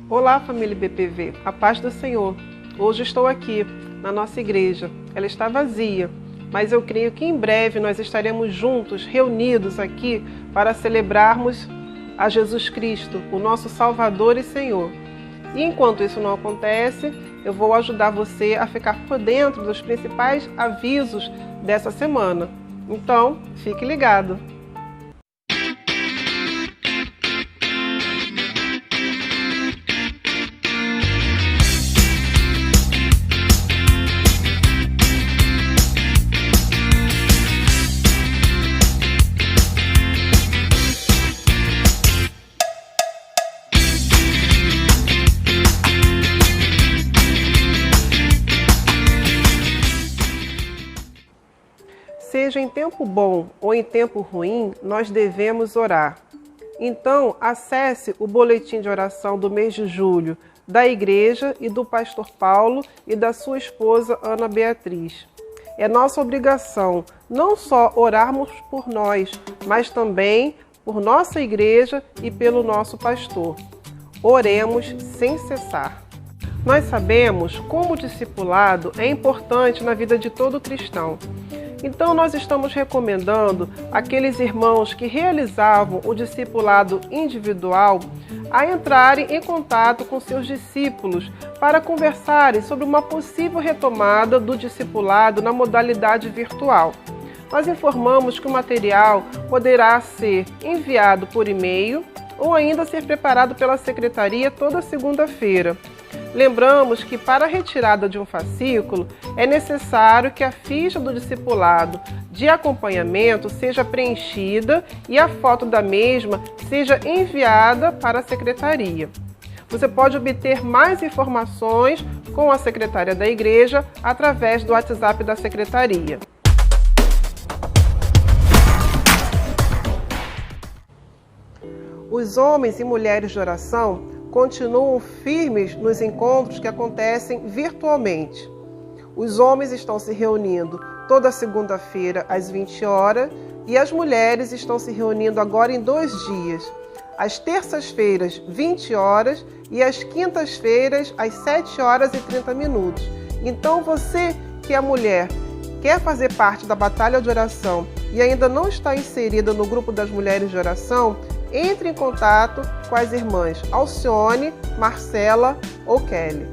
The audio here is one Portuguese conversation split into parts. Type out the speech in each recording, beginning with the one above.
Olá, família BPV, a paz do Senhor. Hoje estou aqui, na nossa igreja. Ela está vazia, mas eu creio que em breve nós estaremos juntos, reunidos aqui, para celebrarmos a Jesus Cristo, o nosso Salvador e Senhor. E enquanto isso não acontece, eu vou ajudar você a ficar por dentro dos principais avisos dessa semana. Então, fique ligado! Seja em tempo bom ou em tempo ruim, nós devemos orar. Então, acesse o boletim de oração do mês de julho da igreja e do pastor Paulo e da sua esposa Ana Beatriz. É nossa obrigação não só orarmos por nós, mas também por nossa igreja e pelo nosso pastor. Oremos sem cessar. Nós sabemos como o discipulado é importante na vida de todo cristão. Então, nós estamos recomendando aqueles irmãos que realizavam o discipulado individual a entrarem em contato com seus discípulos para conversarem sobre uma possível retomada do discipulado na modalidade virtual. Nós informamos que o material poderá ser enviado por e-mail ou ainda ser preparado pela secretaria toda segunda-feira. Lembramos que para a retirada de um fascículo é necessário que a ficha do discipulado de acompanhamento seja preenchida e a foto da mesma seja enviada para a secretaria. Você pode obter mais informações com a secretária da igreja através do WhatsApp da secretaria. Os homens e mulheres de oração continuam firmes nos encontros que acontecem virtualmente. Os homens estão se reunindo toda segunda-feira às 20 horas e as mulheres estão se reunindo agora em 2 dias, às terças-feiras, 20 horas e às quintas-feiras, às 7 horas e 30 minutos. Então, você que é mulher, quer fazer parte da batalha de oração e ainda não está inserida no grupo das mulheres de oração, entre em contato com as irmãs Alcione, Marcela ou Kelly.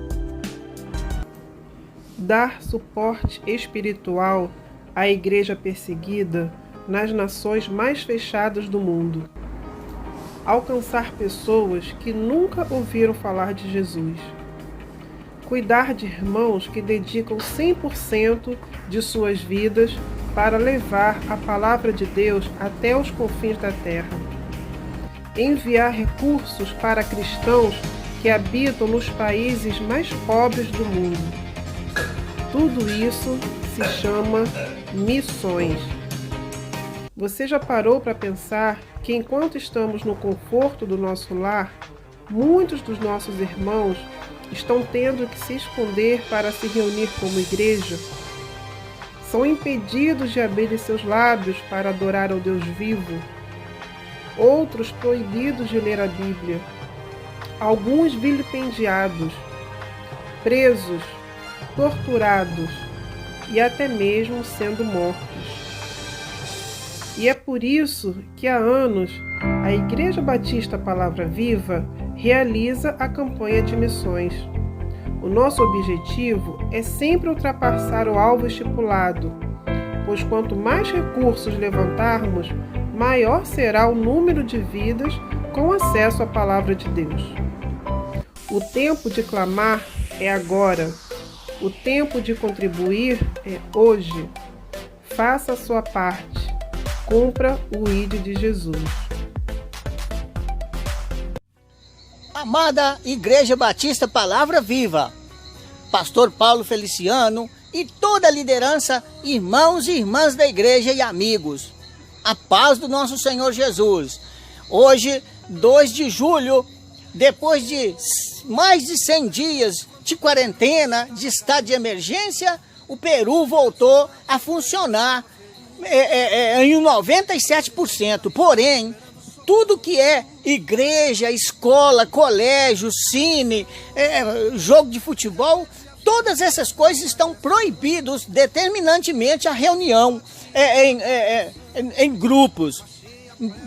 Dar suporte espiritual à igreja perseguida nas nações mais fechadas do mundo. Alcançar pessoas que nunca ouviram falar de Jesus. Cuidar de irmãos que dedicam 100% de suas vidas para levar a palavra de Deus até os confins da terra. Enviar recursos para cristãos que habitam nos países mais pobres do mundo. Tudo isso se chama missões. Você já parou para pensar que enquanto estamos no conforto do nosso lar, muitos dos nossos irmãos estão tendo que se esconder para se reunir como igreja? São impedidos de abrir seus lábios para adorar ao Deus vivo. Outros proibidos de ler a Bíblia, alguns vilipendiados, presos, torturados e até mesmo sendo mortos. E é por isso que há anos a Igreja Batista Palavra Viva realiza a campanha de missões. O nosso objetivo é sempre ultrapassar o alvo estipulado, pois quanto mais recursos levantarmos, maior será o número de vidas com acesso à palavra de Deus. O tempo de clamar é agora. O tempo de contribuir é hoje. Faça a sua parte. Cumpra o ID de Jesus. Amada Igreja Batista Palavra Viva, Pastor Paulo Feliciano e toda a liderança, irmãos e irmãs da igreja e amigos. A paz do nosso Senhor Jesus. Hoje, 2 de julho, depois de mais de 100 dias de quarentena, de estado de emergência, o Peru voltou a funcionar em 97%. Porém, tudo que é igreja, escola, colégio, cine, jogo de futebol, todas essas coisas estão proibidos determinantemente a reunião em grupos.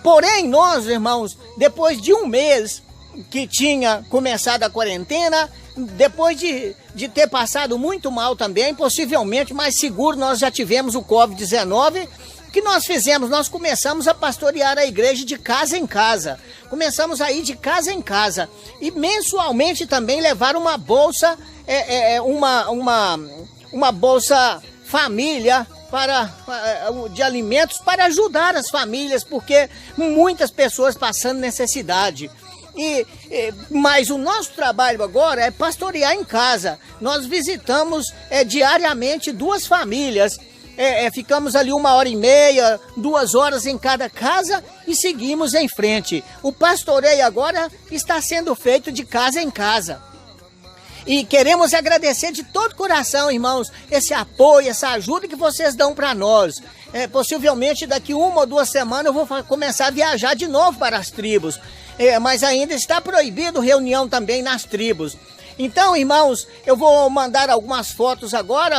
Porém, nós, irmãos, depois de um mês que tinha começado a quarentena, depois de ter passado muito mal também, possivelmente mais seguro, nós já tivemos o Covid-19, o que nós fizemos? Nós começamos a pastorear a igreja de casa em casa. Começamos a ir de casa em casa. E mensalmente também levar uma bolsa, uma bolsa família de alimentos para ajudar as famílias, porque muitas pessoas passando necessidade. Mas o nosso trabalho agora é pastorear em casa. Nós visitamos diariamente 2 famílias. Ficamos ali 1h30, 2 horas em cada casa e seguimos em frente. O pastoreio agora está sendo feito de casa em casa. E queremos agradecer de todo coração, irmãos, esse apoio, essa ajuda que vocês dão para nós. Possivelmente daqui 1 ou 2 semanas eu vou começar a viajar de novo para as tribos. Mas ainda está proibido reunião também nas tribos. Então, irmãos, eu vou mandar algumas fotos agora,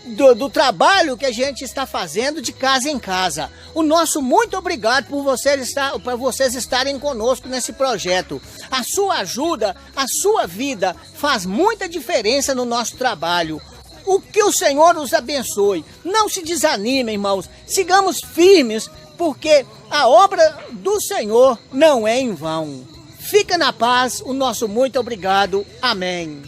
do trabalho que a gente está fazendo de casa em casa. O nosso muito obrigado por vocês estarem conosco nesse projeto. A sua ajuda, a sua vida faz muita diferença no nosso trabalho. O que o Senhor os abençoe. Não se desanimem, irmãos. Sigamos firmes, porque a obra do Senhor não é em vão. Fica na paz, o nosso muito obrigado. Amém.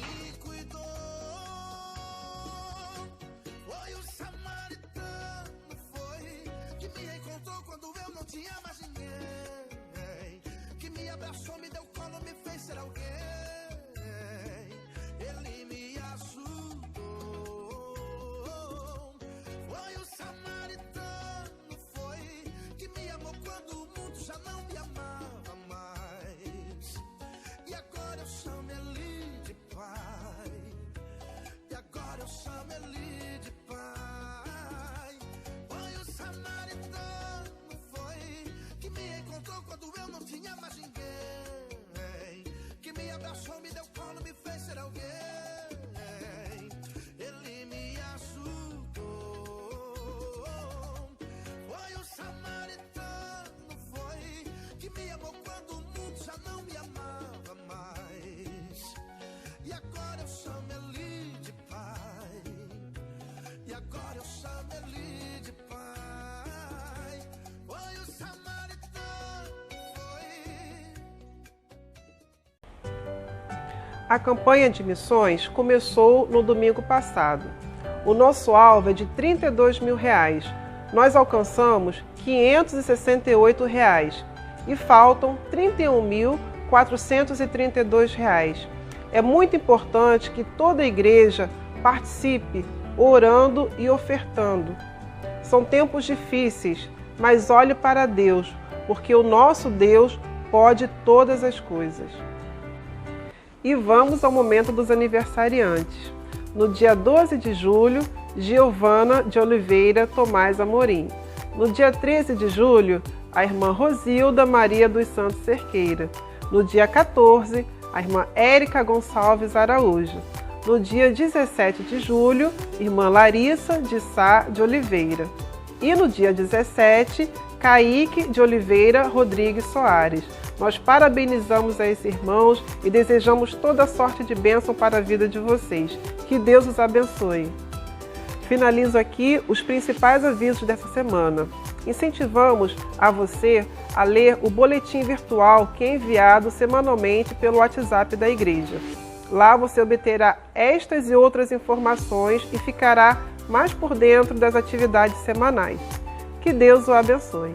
A campanha de missões começou no domingo passado. O nosso alvo é de R$ 32 mil. Nós alcançamos R$ 568 e faltam R$ 31.432. É muito importante que toda a igreja participe, orando e ofertando. São tempos difíceis, mas olhe para Deus, porque o nosso Deus pode todas as coisas. E vamos ao momento dos aniversariantes. No dia 12 de julho, Giovana de Oliveira Tomás Amorim. No dia 13 de julho, a irmã Rosilda Maria dos Santos Cerqueira. No dia 14, a irmã Érica Gonçalves Araújo. No dia 17 de julho, irmã Larissa de Sá de Oliveira. E no dia 17, Kaique de Oliveira Rodrigues Soares. Nós parabenizamos a esses irmãos e desejamos toda sorte de bênção para a vida de vocês. Que Deus os abençoe. Finalizo aqui os principais avisos dessa semana. Incentivamos a você a ler o boletim virtual que é enviado semanalmente pelo WhatsApp da igreja. Lá você obterá estas e outras informações e ficará mais por dentro das atividades semanais. Que Deus o abençoe.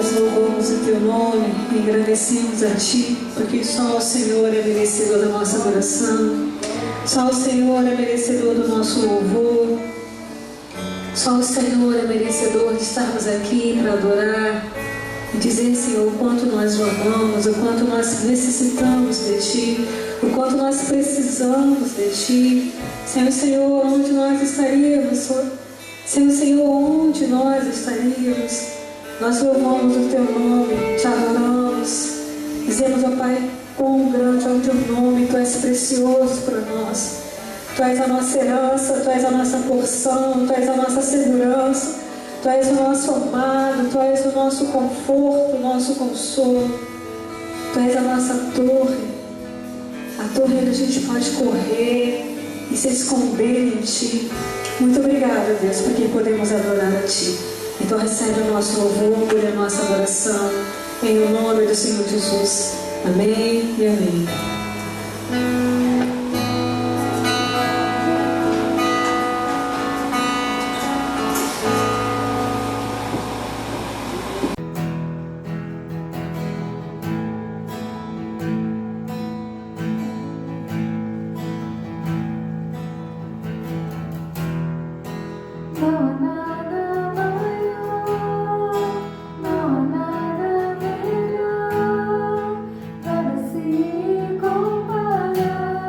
nós louvamos o Teu nome e agradecemos a Ti, porque só o Senhor é merecedor da nossa adoração, só o Senhor é merecedor do nosso louvor, só o Senhor é merecedor de estarmos aqui para adorar e dizer, Senhor, o quanto nós o amamos, o quanto nós necessitamos de Ti, o quanto nós precisamos de Ti. Senhor, onde nós estaríamos? Senhor, onde nós estaríamos? Nós louvamos o Teu nome, Te adoramos, dizemos, ó Pai, quão grande é o Teu nome, Tu és precioso para nós. Tu és a nossa herança, Tu és a nossa porção, Tu és a nossa segurança, Tu és o nosso amado, Tu és o nosso conforto, o nosso consolo. Tu és a nossa torre, a torre onde a gente pode correr e se esconder em Ti. Muito obrigada, Deus, porque podemos adorar a Ti. Então recebe o nosso louvor e a nossa adoração, em o nome do Senhor Jesus. Amém e amém. Nada se compara.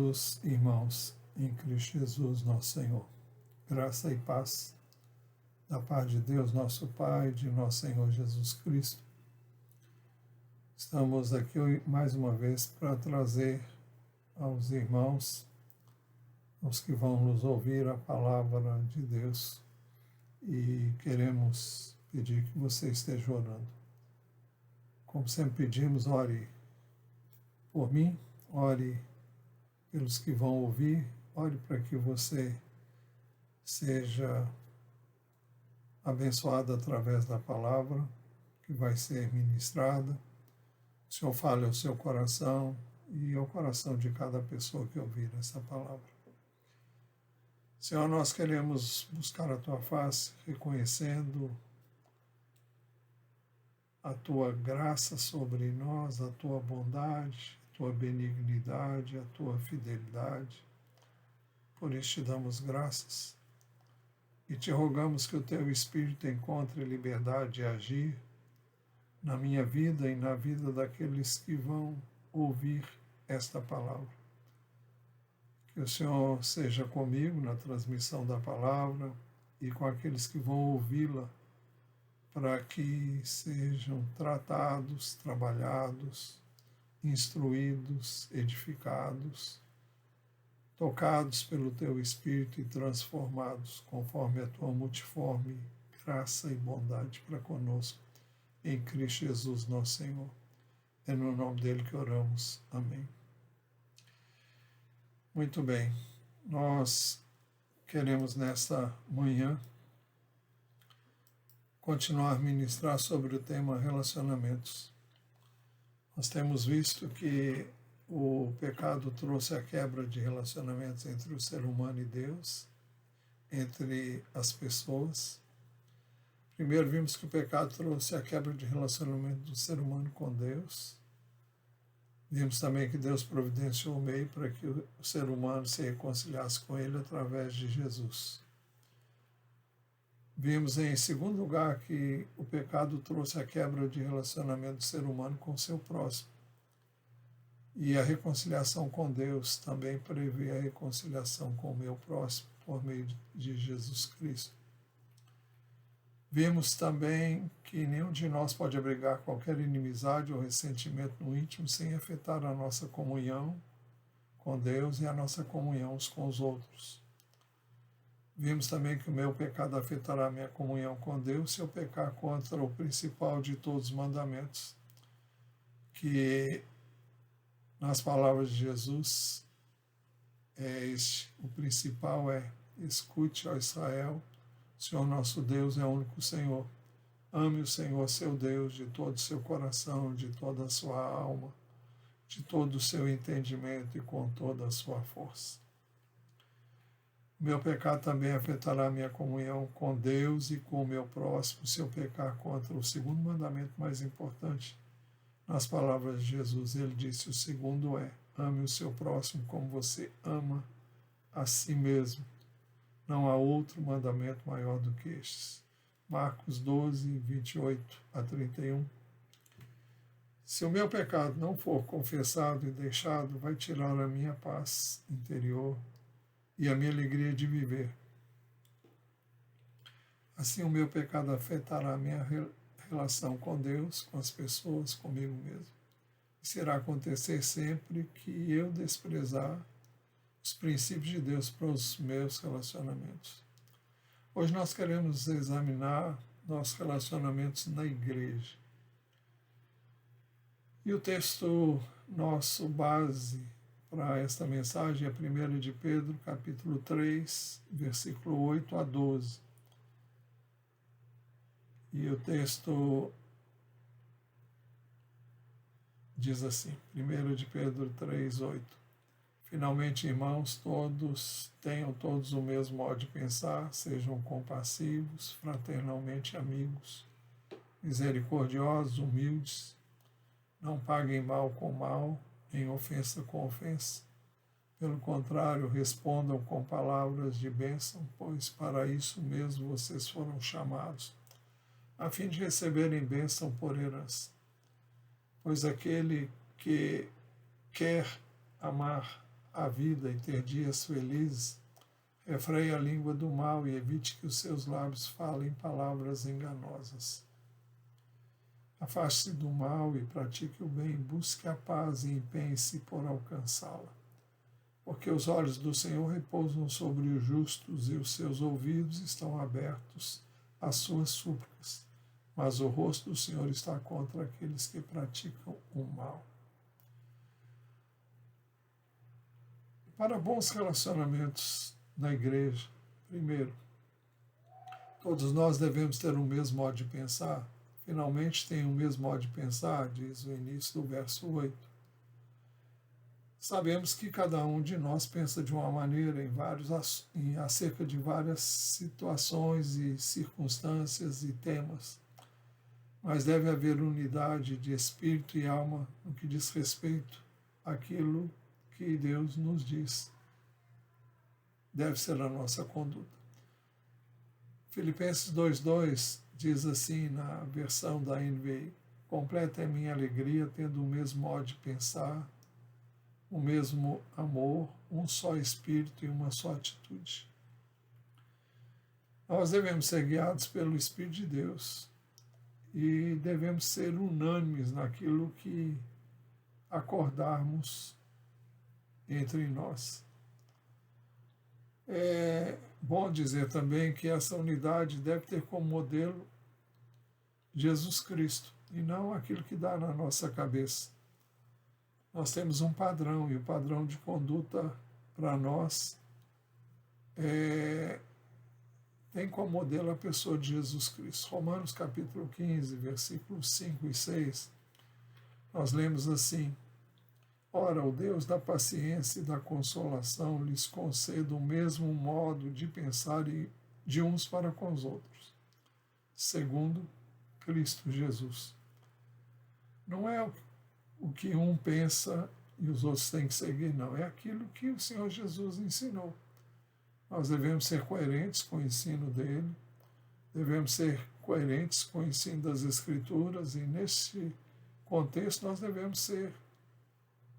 Amados irmãos, em Cristo Jesus, nosso Senhor, graça e paz da paz de Deus, nosso Pai, de nosso Senhor Jesus Cristo. Estamos aqui mais uma vez para trazer aos irmãos, aos que vão nos ouvir, a palavra de Deus, e queremos pedir que você esteja orando. Como sempre pedimos, ore por mim, ore pelos que vão ouvir, ore para que você seja abençoado através da palavra que vai ser ministrada. O Senhor fale ao seu coração e ao coração de cada pessoa que ouvir essa palavra. Senhor, nós queremos buscar a Tua face, reconhecendo a Tua graça sobre nós, a Tua bondade, a Tua benignidade, a Tua fidelidade. Por isso te damos graças e te rogamos que o Teu Espírito encontre liberdade de agir na minha vida e na vida daqueles que vão ouvir esta palavra. Que o Senhor seja comigo na transmissão da palavra e com aqueles que vão ouvi-la, para que sejam tratados, trabalhados, instruídos, edificados, tocados pelo Teu Espírito e transformados conforme a Tua multiforme graça e bondade para conosco, em Cristo Jesus, nosso Senhor. É no nome dele que oramos. Amém. Muito bem, nós queremos nesta manhã continuar a ministrar sobre o tema relacionamentos. Nós temos visto que o pecado trouxe a quebra de relacionamentos entre o ser humano e Deus, entre as pessoas. Primeiro vimos que o pecado trouxe a quebra de relacionamento do ser humano com Deus. Vimos também que Deus providenciou o meio para que o ser humano se reconciliasse com Ele através de Jesus. Vimos, em segundo lugar, que o pecado trouxe a quebra de relacionamento do ser humano com o seu próximo. E a reconciliação com Deus também prevê a reconciliação com o meu próximo por meio de Jesus Cristo. Vimos também que nenhum de nós pode abrigar qualquer inimizade ou ressentimento no íntimo sem afetar a nossa comunhão com Deus e a nossa comunhão uns com os outros. Vimos também que o meu pecado afetará a minha comunhão com Deus se eu pecar contra o principal de todos os mandamentos, que nas palavras de Jesus é este. O principal é: escute, ó Israel, o Senhor nosso Deus é o único Senhor. Ame o Senhor seu Deus de todo o seu coração, de toda a sua alma, de todo o seu entendimento e com toda a sua força. Meu pecado também afetará a minha comunhão com Deus e com o meu próximo se eu pecar contra o segundo mandamento mais importante. Nas palavras de Jesus, ele disse: o segundo é: ame o seu próximo como você ama a si mesmo. Não há outro mandamento maior do que estes. Marcos 12, 28 a 31. Se o meu pecado não for confessado e deixado, vai tirar a minha paz interior e a minha alegria de viver. Assim o meu pecado afetará a minha relação com Deus, com as pessoas, comigo mesmo. Isso irá acontecer sempre que eu desprezar os princípios de Deus para os meus relacionamentos. Hoje nós queremos examinar nossos relacionamentos na igreja. E o texto nosso base para esta mensagem é 1 de Pedro, capítulo 3, versículo 8 a 12. E o texto diz assim, 1 de Pedro 3, 8. Finalmente, irmãos, tenham todos o mesmo modo de pensar, sejam compassivos, fraternalmente amigos, misericordiosos, humildes, não paguem mal com mal, nem ofensa com ofensa. Pelo contrário, respondam com palavras de bênção, pois para isso mesmo vocês foram chamados, a fim de receberem bênção por herança. Pois aquele que quer amar a vida e ter dias felizes, refreie a língua do mal e evite que os seus lábios falem palavras enganosas. Afaste-se do mal e pratique o bem, busque a paz e empenhe-se por alcançá-la. Porque os olhos do Senhor repousam sobre os justos e os seus ouvidos estão abertos às suas súplicas, mas o rosto do Senhor está contra aqueles que praticam o mal. Para bons relacionamentos na igreja, primeiro, todos nós devemos ter o mesmo modo de pensar. Finalmente tem o mesmo modo de pensar, diz o início do verso 8. Sabemos que cada um de nós pensa de uma maneira acerca de várias situações e circunstâncias e temas, mas deve haver unidade de espírito e alma no que diz respeito àquilo que Deus nos diz. Deve ser a nossa conduta. Filipenses 2:2 diz assim na versão da NVI: completa a minha alegria tendo o mesmo modo de pensar, o mesmo amor, um só espírito e uma só atitude. Nós devemos ser guiados pelo Espírito de Deus e devemos ser unânimes naquilo que acordarmos entre nós. É bom dizer também que essa unidade deve ter como modelo Jesus Cristo e não aquilo que dá na nossa cabeça. Nós temos um padrão e o padrão de conduta para nós tem como modelo a pessoa de Jesus Cristo. Romanos capítulo 15, versículos 5 e 6, nós lemos assim: ora, o Deus da paciência e da consolação lhes conceda o mesmo modo de pensar de uns para com os outros, segundo Cristo Jesus. Não é o que um pensa e os outros têm que seguir, não. É aquilo que o Senhor Jesus ensinou. Nós devemos ser coerentes com o ensino dele, devemos ser coerentes com o ensino das Escrituras e, nesse contexto, nós devemos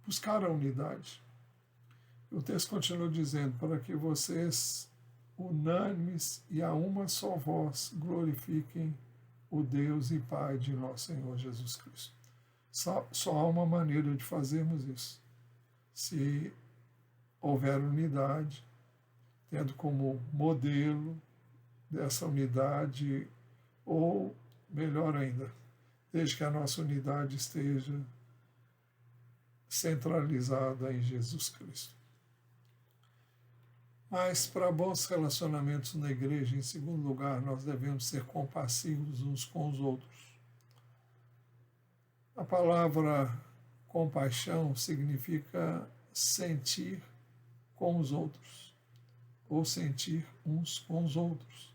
buscar a unidade. O texto continua dizendo: para que vocês, unânimes e a uma só voz, glorifiquem o Deus e Pai de nosso Senhor Jesus Cristo. Só há uma maneira de fazermos isso: se houver unidade, tendo como modelo dessa unidade, ou, melhor ainda, desde que a nossa unidade esteja centralizada em Jesus Cristo. Mas para bons relacionamentos na igreja, em segundo lugar, nós devemos ser compassivos uns com os outros. A palavra compaixão significa sentir com os outros, ou sentir uns com os outros.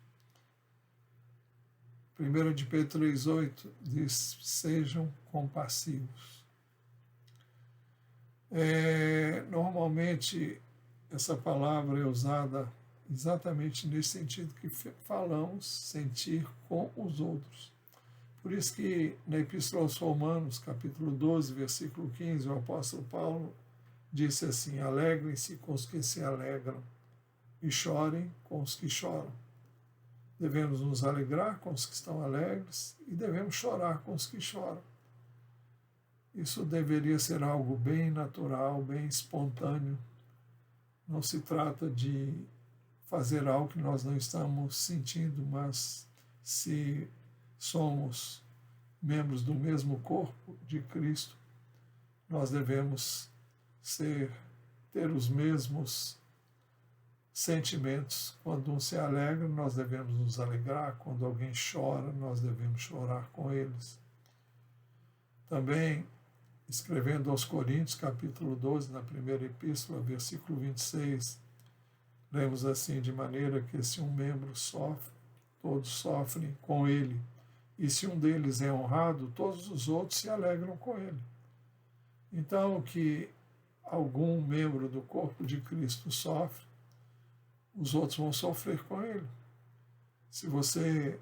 1 de Pedro 3,8 diz: sejam compassivos. Normalmente, essa palavra é usada exatamente nesse sentido que falamos, sentir com os outros. Por isso que na Epístola aos Romanos, capítulo 12, versículo 15, o apóstolo Paulo disse assim: alegrem-se com os que se alegram e chorem com os que choram. Devemos nos alegrar com os que estão alegres e devemos chorar com os que choram. Isso deveria ser algo bem natural, bem espontâneo. Não se trata de fazer algo que nós não estamos sentindo, mas se somos membros do mesmo corpo de Cristo, nós devemos ter os mesmos sentimentos. Quando um se alegra, nós devemos nos alegrar. Quando alguém chora, nós devemos chorar com eles. Também, escrevendo aos Coríntios, capítulo 12, na primeira epístola, versículo 26, lemos assim: de maneira que se um membro sofre, todos sofrem com ele, e se um deles é honrado, todos os outros se alegram com ele. Então, que algum membro do corpo de Cristo sofre, os outros vão sofrer com ele. Se você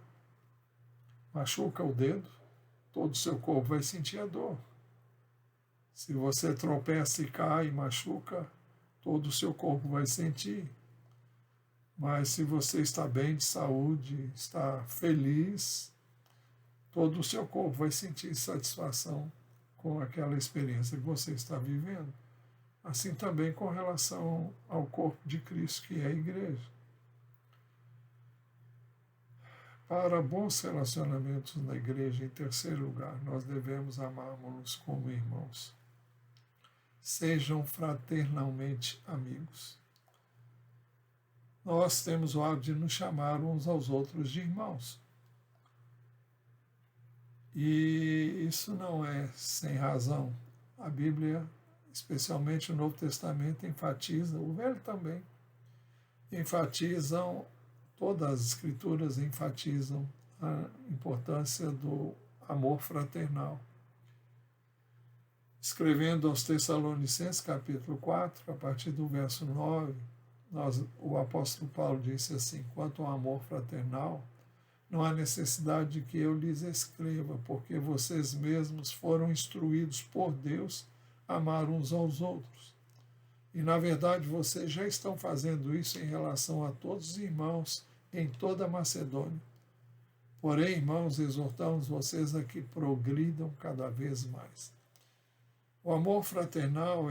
machuca o dedo, todo o seu corpo vai sentir a dor. Se você tropeça e cai e machuca, todo o seu corpo vai sentir. Mas se você está bem de saúde, está feliz, todo o seu corpo vai sentir satisfação com aquela experiência que você está vivendo. Assim também com relação ao corpo de Cristo, que é a igreja. Para bons relacionamentos na igreja, em terceiro lugar, nós devemos amar-nos como irmãos. Sejam fraternalmente amigos. Nós temos o hábito de nos chamar uns aos outros de irmãos. E isso não é sem razão. A Bíblia, especialmente o Novo Testamento, enfatiza, o Velho também, enfatizam, todas as Escrituras enfatizam a importância do amor fraternal. Escrevendo aos Tessalonicenses, capítulo 4, a partir do verso 9, o apóstolo Paulo disse assim: quanto ao amor fraternal, não há necessidade de que eu lhes escreva, porque vocês mesmos foram instruídos por Deus a amar uns aos outros. E, na verdade, vocês já estão fazendo isso em relação a todos os irmãos em toda a Macedônia. Porém, irmãos, exortamos vocês a que progridam cada vez mais. O amor fraternal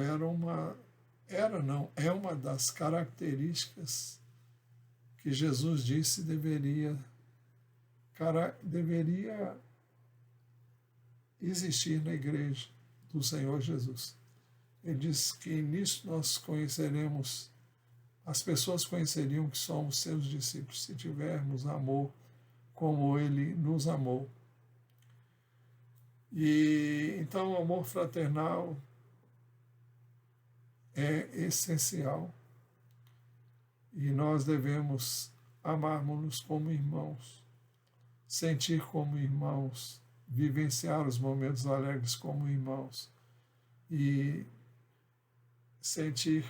é uma das características que Jesus disse deveria existir na igreja do Senhor Jesus. Ele diz que nisso nós conheceremos, as pessoas conheceriam que somos seus discípulos, se tivermos amor como ele nos amou. E então o amor fraternal é essencial e nós devemos amarmos-nos como irmãos, sentir como irmãos, vivenciar os momentos alegres como irmãos e sentir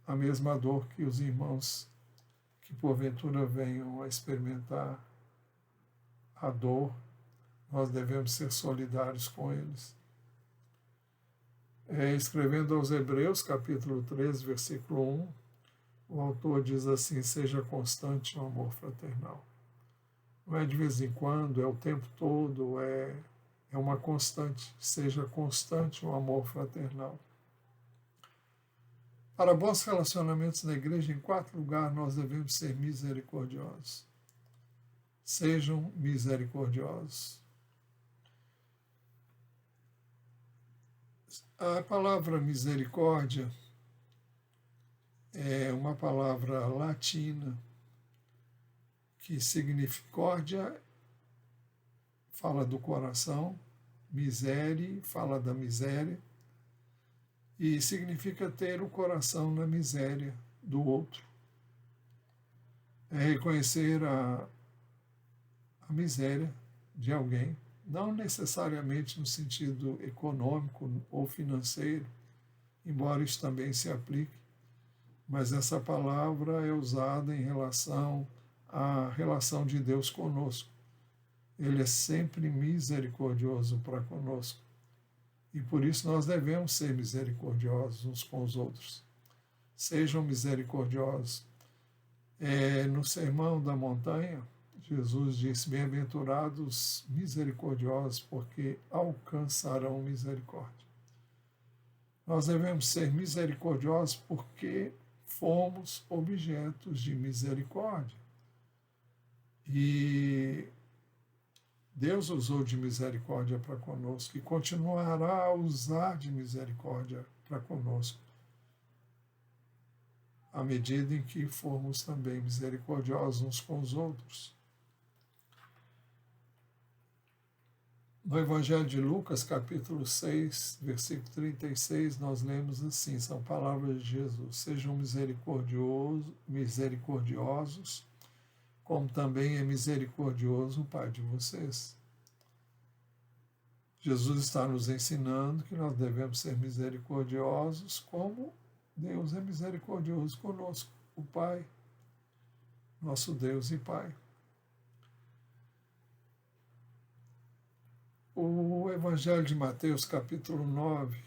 a mesma dor que os irmãos que porventura venham a experimentar a dor. Nós devemos ser solidários com eles. Escrevendo aos Hebreus, capítulo 13, versículo 1, o autor diz assim: seja constante o amor fraternal. Não é de vez em quando, é o tempo todo, é uma constante. Seja constante o amor fraternal. Para bons relacionamentos na igreja, em quarto lugar, nós devemos ser misericordiosos. Sejam misericordiosos. A palavra misericórdia é uma palavra latina que significa fala do coração, misere fala da miséria e significa ter o coração na miséria do outro. É reconhecer a miséria de alguém, não necessariamente no sentido econômico ou financeiro, embora isso também se aplique, mas essa palavra é usada em relação à relação de Deus conosco. Ele é sempre misericordioso para conosco. E por isso nós devemos ser misericordiosos uns com os outros. Sejam misericordiosos. No Sermão da Montanha, Jesus disse: bem-aventurados misericordiosos, porque alcançarão misericórdia. Nós devemos ser misericordiosos porque fomos objetos de misericórdia. E Deus usou de misericórdia para conosco e continuará a usar de misericórdia para conosco, à medida em que formos também misericordiosos uns com os outros. No Evangelho de Lucas, capítulo 6, versículo 36, nós lemos assim, são palavras de Jesus: sejam misericordiosos, como também é misericordioso o Pai de vocês. Jesus está nos ensinando que nós devemos ser misericordiosos como Deus é misericordioso conosco, o Pai, nosso Deus e Pai. O Evangelho de Mateus, capítulo 9,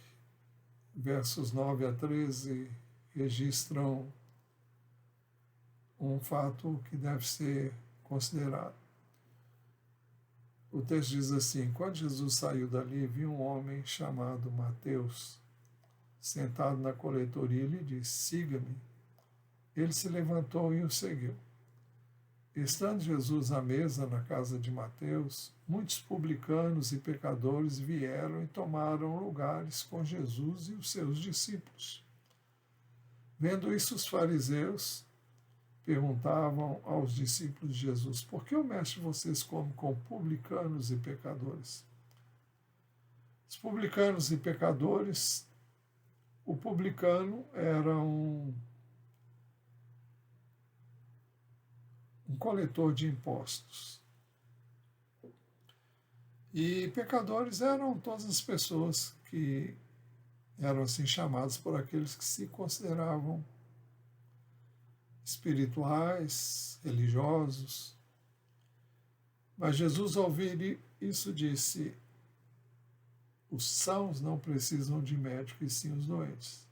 versos 9 a 13, registram um fato que deve ser considerado. O texto diz assim: quando Jesus saiu dali, viu um homem chamado Mateus sentado na coletoria e lhe disse: siga-me. Ele se levantou e o seguiu. Estando Jesus à mesa na casa de Mateus, muitos publicanos e pecadores vieram e tomaram lugares com Jesus e os seus discípulos. Vendo isso, os fariseus perguntavam aos discípulos de Jesus: por que o mestre de vocês come com publicanos e pecadores? Os publicanos e pecadores, o publicano era um coletor de impostos. E pecadores eram todas as pessoas que eram assim chamadas por aqueles que se consideravam espirituais, religiosos. Mas Jesus, ao ouvir isso, disse: os sãos não precisam de médico, e sim os doentes.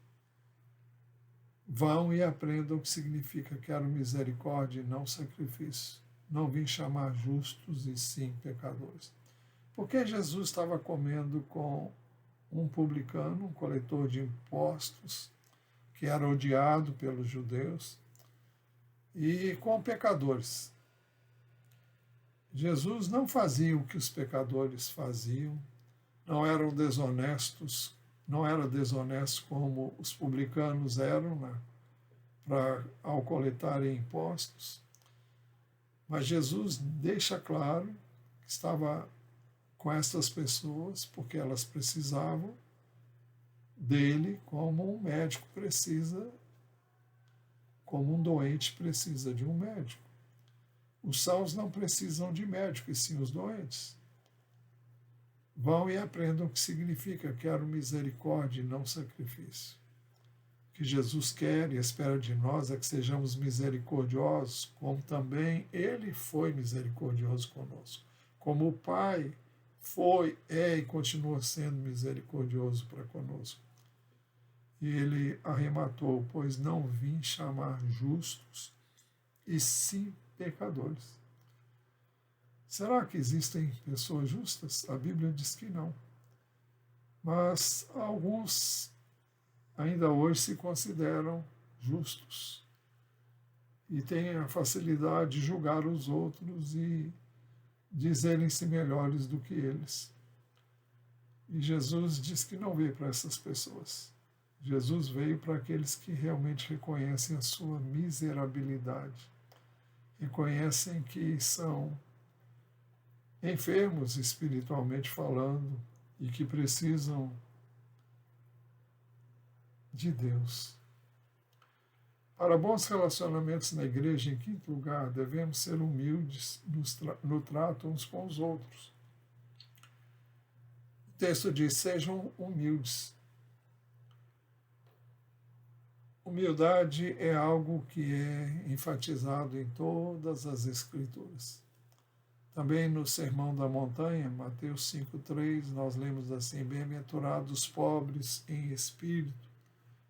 Vão e aprendam o que significa quero misericórdia e não sacrifício. Não vim chamar justos e sim pecadores. Porque Jesus estava comendo com um publicano, um coletor de impostos, que era odiado pelos judeus, e com pecadores. Jesus não fazia o que os pecadores faziam, não eram desonestos, não era desonesto como os publicanos eram ao coletarem impostos, mas Jesus deixa claro que estava com essas pessoas porque elas precisavam dele como um médico precisa, como um doente precisa de um médico. Os sãos não precisam de médico, e sim os doentes. Vão e aprendam o que significa quero misericórdia e não sacrifício. O que Jesus quer e espera de nós é que sejamos misericordiosos, como também Ele foi misericordioso conosco. Como o Pai foi, é e continua sendo misericordioso para conosco. E Ele arrematou: pois não vim chamar justos, e sim pecadores. Será que existem pessoas justas? A Bíblia diz que não. Mas alguns ainda hoje se consideram justos e têm a facilidade de julgar os outros e dizerem-se melhores do que eles. E Jesus diz que não veio para essas pessoas. Jesus veio para aqueles que realmente reconhecem a sua miserabilidade, reconhecem que são enfermos espiritualmente falando e que precisam de Deus. Para bons relacionamentos na igreja, em quinto lugar, devemos ser humildes no trato uns com os outros. O texto diz: sejam humildes. Humildade é algo que é enfatizado em todas as Escrituras. Também no Sermão da Montanha, Mateus 5,3, nós lemos assim: bem-aventurados os pobres em espírito,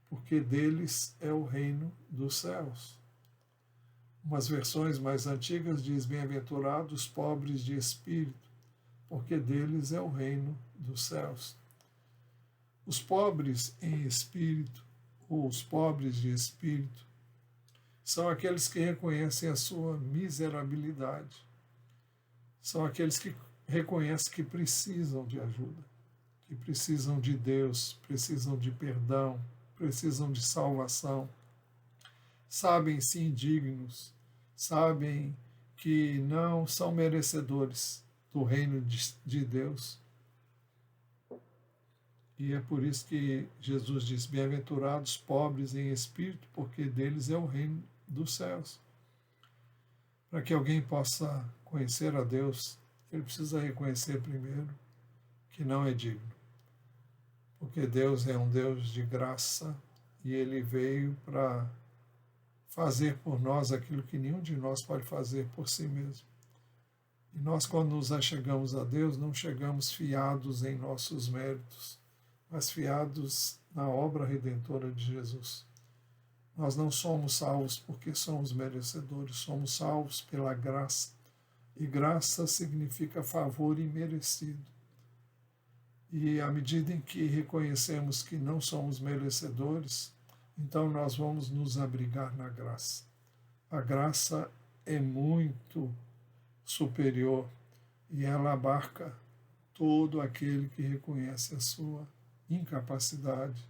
porque deles é o reino dos céus. Umas versões mais antigas diz: bem-aventurados os pobres de espírito, porque deles é o reino dos céus. Os pobres em espírito, ou os pobres de espírito, são aqueles que reconhecem a sua miserabilidade. São aqueles que reconhecem que precisam de ajuda, que precisam de Deus, precisam de perdão, precisam de salvação. Sabem-se indignos, sabem que não são merecedores do reino de Deus. E é por isso que Jesus diz: bem-aventurados pobres em espírito, porque deles é o reino dos céus. Para que alguém possa conhecer a Deus, ele precisa reconhecer primeiro que não é digno. Porque Deus é um Deus de graça e Ele veio para fazer por nós aquilo que nenhum de nós pode fazer por si mesmo. E nós, quando nos achegamos a Deus, não chegamos fiados em nossos méritos, mas fiados na obra redentora de Jesus. Nós não somos salvos porque somos merecedores, somos salvos pela graça. E graça significa favor imerecido. E à medida em que reconhecemos que não somos merecedores, então nós vamos nos abrigar na graça. A graça é muito superior e ela abarca todo aquele que reconhece a sua incapacidade,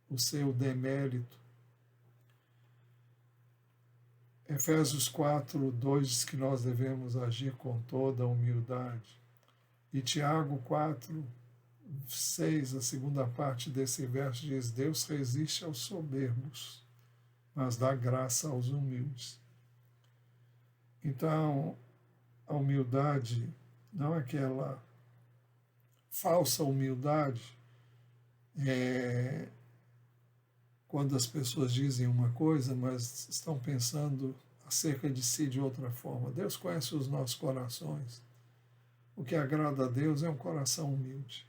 o seu demérito. Efésios 4:2 diz que nós devemos agir com toda a humildade. E Tiago 4:6, a segunda parte desse verso, diz: Deus resiste aos soberbos, mas dá graça aos humildes. Então, a humildade, não aquela falsa humildade, quando as pessoas dizem uma coisa, mas estão pensando acerca de si de outra forma. Deus conhece os nossos corações. O que agrada a Deus é um coração humilde,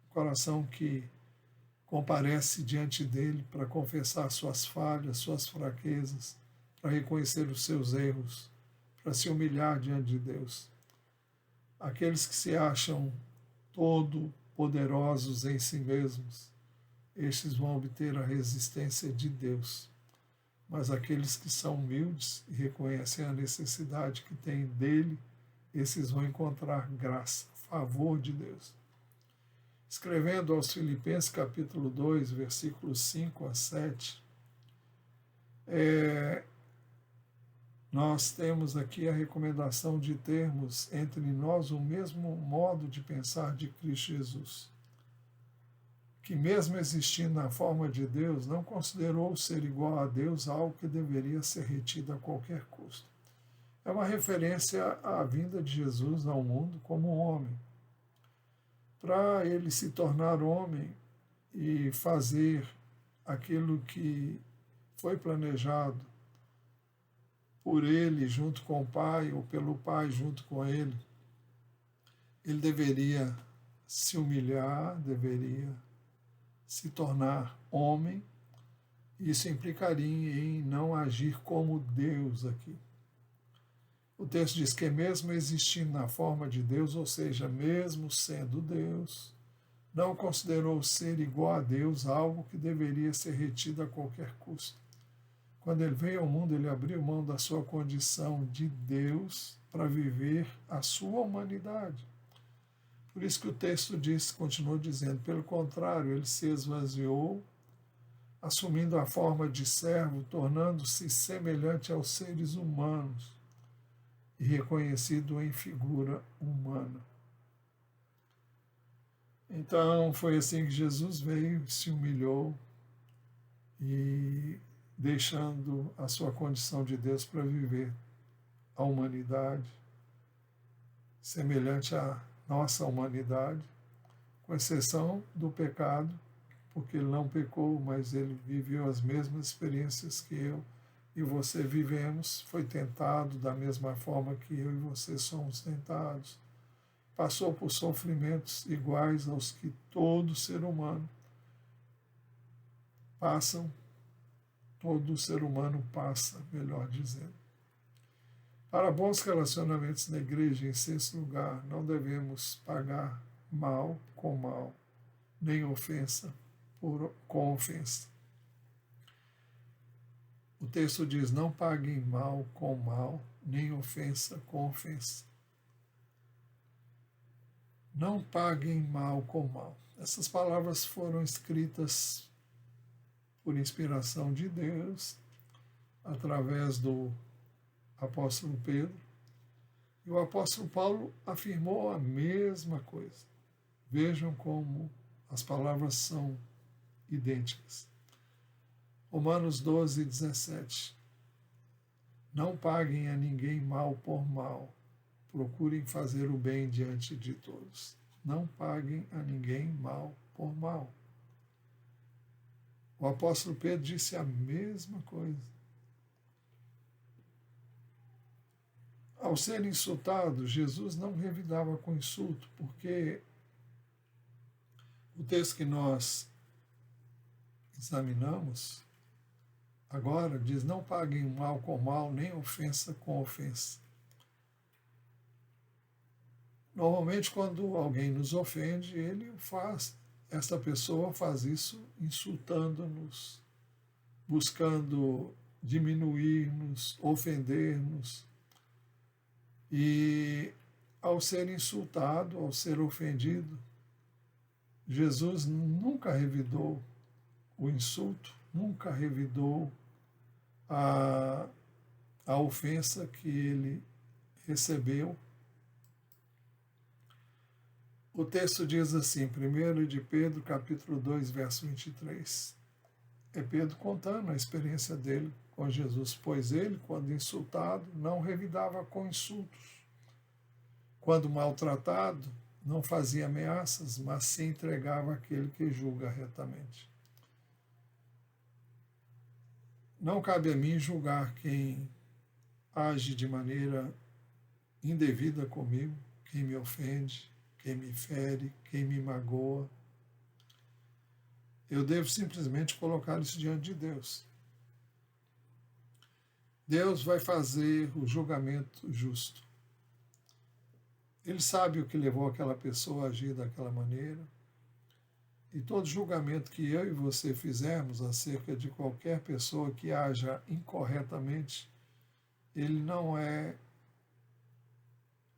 um coração que comparece diante dele para confessar suas falhas, suas fraquezas, para reconhecer os seus erros, para se humilhar diante de Deus. Aqueles que se acham todo-poderosos em si mesmos, estes vão obter a resistência de Deus. Mas aqueles que são humildes e reconhecem a necessidade que têm dele, esses vão encontrar graça, favor de Deus. Escrevendo aos Filipenses capítulo 2, versículos 5 a 7, nós temos aqui a recomendação de termos entre nós o mesmo modo de pensar de Cristo Jesus, que mesmo existindo na forma de Deus, não considerou ser igual a Deus algo que deveria ser retido a qualquer custo. É uma referência à vinda de Jesus ao mundo como homem. Para ele se tornar homem e fazer aquilo que foi planejado por ele junto com o Pai, ou pelo Pai junto com ele deveria se humilhar, deveria se tornar homem. Isso implicaria em não agir como Deus aqui. O texto diz que mesmo existindo na forma de Deus, ou seja, mesmo sendo Deus, não considerou ser igual a Deus algo que deveria ser retido a qualquer custo. Quando ele veio ao mundo, ele abriu mão da sua condição de Deus para viver a sua humanidade. Por isso que o texto diz, continua dizendo, pelo contrário, ele se esvaziou, assumindo a forma de servo, tornando-se semelhante aos seres humanos e reconhecido em figura humana. Então, foi assim que Jesus veio, se humilhou e deixando a sua condição de Deus para viver a humanidade, semelhante à nossa humanidade, com exceção do pecado, porque ele não pecou, mas ele viveu as mesmas experiências que eu e você vivemos, foi tentado da mesma forma que eu e você somos tentados, passou por sofrimentos iguais aos que todo ser humano passa, melhor dizendo. Para bons relacionamentos na igreja, em sexto lugar, não devemos pagar mal com mal, nem ofensa com ofensa. O texto diz, não paguem mal com mal, nem ofensa com ofensa. Não paguem mal com mal. Essas palavras foram escritas por inspiração de Deus, através do apóstolo Pedro. E o apóstolo Paulo afirmou a mesma coisa. Vejam como as palavras são idênticas. Romanos 12:17. Não paguem a ninguém mal por mal. Procurem fazer o bem diante de todos. Não paguem a ninguém mal por mal. O apóstolo Pedro disse a mesma coisa. Ao ser insultado, Jesus não revidava com insulto, porque o texto que nós examinamos, Agora diz, não paguem mal com mal, nem ofensa com ofensa. Normalmente, quando alguém nos ofende, essa pessoa faz isso insultando-nos, buscando diminuir-nos, ofender-nos. E ao ser insultado, ao ser ofendido, Jesus nunca revidou o insulto, nunca revidou a ofensa que ele recebeu. O texto diz assim, 1 de Pedro, capítulo 2, verso 23. É Pedro contando a experiência dele com Jesus, pois ele, quando insultado, não revidava com insultos. Quando maltratado, não fazia ameaças, mas se entregava àquele que julga retamente. Não cabe a mim julgar quem age de maneira indevida comigo, quem me ofende, quem me fere, quem me magoa. Eu devo simplesmente colocar isso diante de Deus. Deus vai fazer o julgamento justo. Ele sabe o que levou aquela pessoa a agir daquela maneira. E todo julgamento que eu e você fizermos acerca de qualquer pessoa que haja incorretamente, ele não é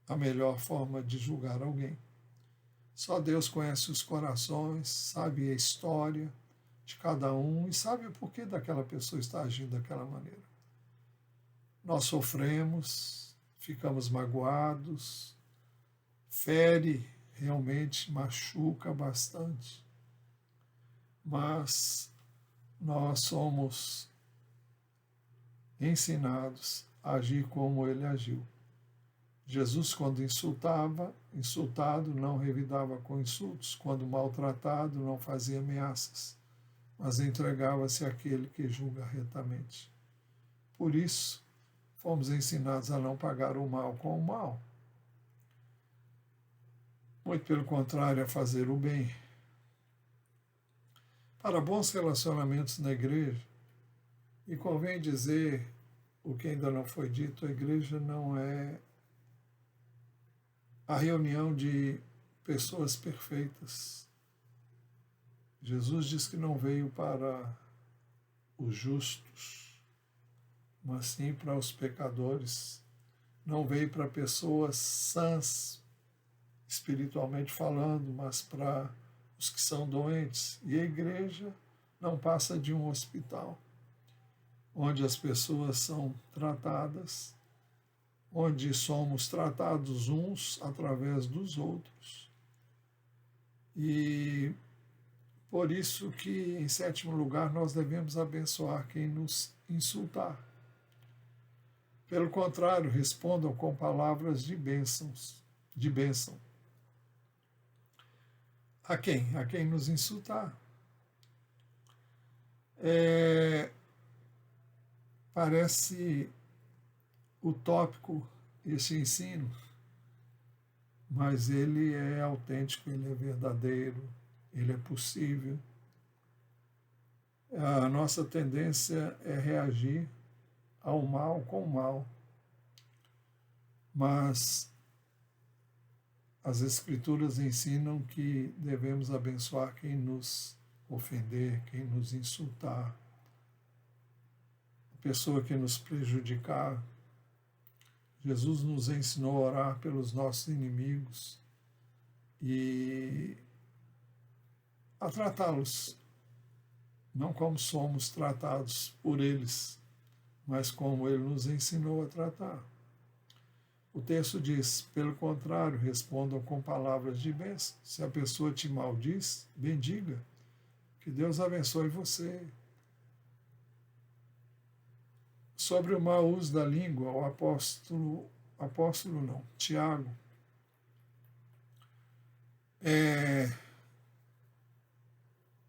a melhor forma de julgar alguém. Só Deus conhece os corações, sabe a história de cada um e sabe o porquê daquela pessoa estar agindo daquela maneira. Nós sofremos, ficamos magoados, fere, realmente machuca bastante. Mas nós somos ensinados a agir como ele agiu. Jesus, quando insultado, não revidava com insultos, quando maltratado, não fazia ameaças, mas entregava-se àquele que julga retamente. Por isso, fomos ensinados a não pagar o mal com o mal. Muito pelo contrário, a fazer o bem. Para bons relacionamentos na igreja, e convém dizer o que ainda não foi dito, a igreja não é a reunião de pessoas perfeitas. Jesus diz que não veio para os justos, mas sim para os pecadores. Não veio para pessoas sãs, espiritualmente falando, mas para os que são doentes. E a igreja não passa de um hospital, onde as pessoas são tratadas, onde somos tratados uns através dos outros. E por isso que, em sétimo lugar, nós devemos abençoar quem nos insultar. Pelo contrário, respondam com palavras de bênção. A quem? A quem nos insultar. Parece utópico esse ensino, mas ele é autêntico, ele é verdadeiro, ele é possível. A nossa tendência é reagir ao mal com o mal, mas as Escrituras ensinam que devemos abençoar quem nos ofender, quem nos insultar, a pessoa que nos prejudicar. Jesus nos ensinou a orar pelos nossos inimigos e a tratá-los, não como somos tratados por eles, mas como ele nos ensinou a tratar. O texto diz, pelo contrário, respondam com palavras de bênção. Se a pessoa te maldiz, bendiga, que Deus abençoe você. Sobre o mau uso da língua, o Tiago,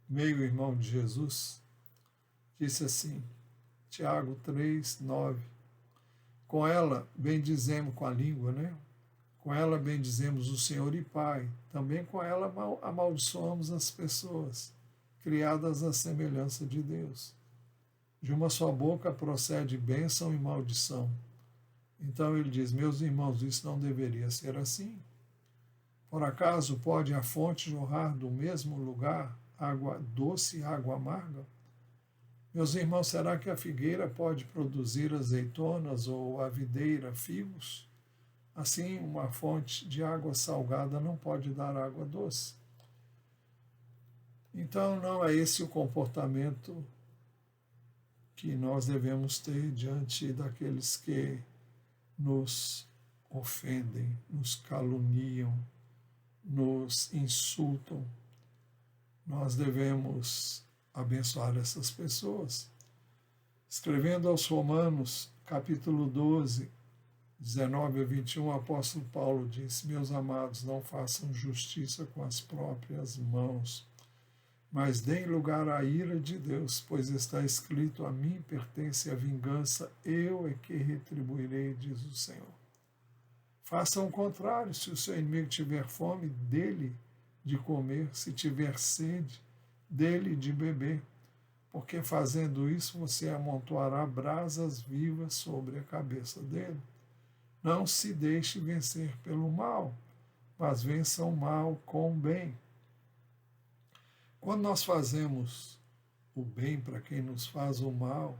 meio-irmão de Jesus, disse assim, Tiago 3, 9, com ela bendizemos, com a língua, né? Com ela bendizemos o Senhor e Pai, também com ela amaldiçoamos as pessoas, criadas à semelhança de Deus. De uma só boca procede bênção e maldição. Então ele diz, meus irmãos, isso não deveria ser assim. Por acaso pode a fonte jorrar do mesmo lugar água doce e água amarga? Meus irmãos, será que a figueira pode produzir azeitonas ou a videira figos? Assim, uma fonte de água salgada não pode dar água doce. Então, não é esse o comportamento que nós devemos ter diante daqueles que nos ofendem, nos caluniam, nos insultam. Nós devemos abençoar essas pessoas. Escrevendo aos Romanos, capítulo 12, 19 a 21, o apóstolo Paulo disse, meus amados, não façam justiça com as próprias mãos, mas deem lugar à ira de Deus, pois está escrito, a mim pertence a vingança, eu é que retribuirei, diz o Senhor. Façam o contrário, se o seu inimigo tiver fome, dele de comer, se tiver sede, dele de beber, porque fazendo isso você amontoará brasas vivas sobre a cabeça dele. Não se deixe vencer pelo mal, mas vença o mal com o bem. Quando nós fazemos o bem para quem nos faz o mal,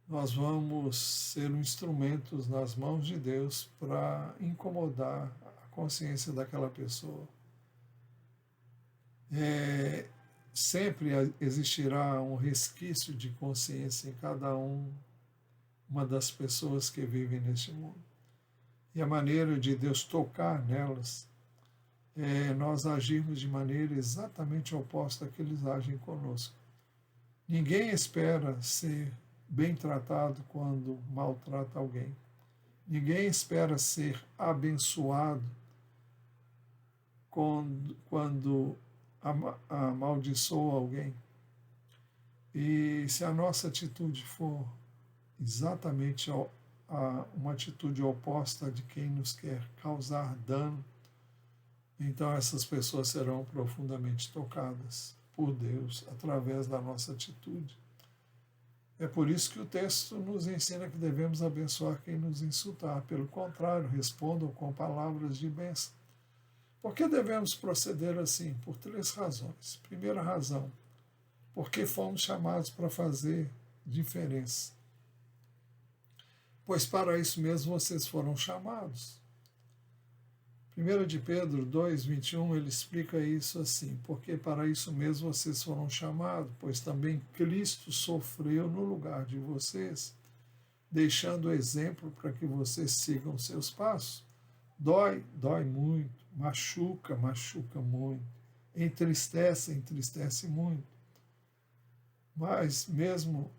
nós vamos ser instrumentos nas mãos de Deus para incomodar a consciência daquela pessoa. Sempre existirá um resquício de consciência em cada uma das pessoas que vivem neste mundo. E a maneira de Deus tocar nelas é nós agirmos de maneira exatamente oposta à que eles agem conosco. Ninguém espera ser bem tratado quando maltrata alguém. Ninguém espera ser abençoado quando amaldiçoa alguém. E se a nossa atitude for exatamente uma atitude oposta de quem nos quer causar dano, então essas pessoas serão profundamente tocadas por Deus através da nossa atitude. É por isso que o texto nos ensina que devemos abençoar quem nos insultar. Pelo contrário, respondam com palavras de bênção. Por que devemos proceder assim? Por 3 razões. Primeira razão, porque fomos chamados para fazer diferença. Pois para isso mesmo vocês foram chamados. 1 de Pedro 2, 21, ele explica isso assim, porque para isso mesmo vocês foram chamados, pois também Cristo sofreu no lugar de vocês, deixando exemplo para que vocês sigam seus passos. Dói muito, machuca muito, entristece muito. Mas mesmo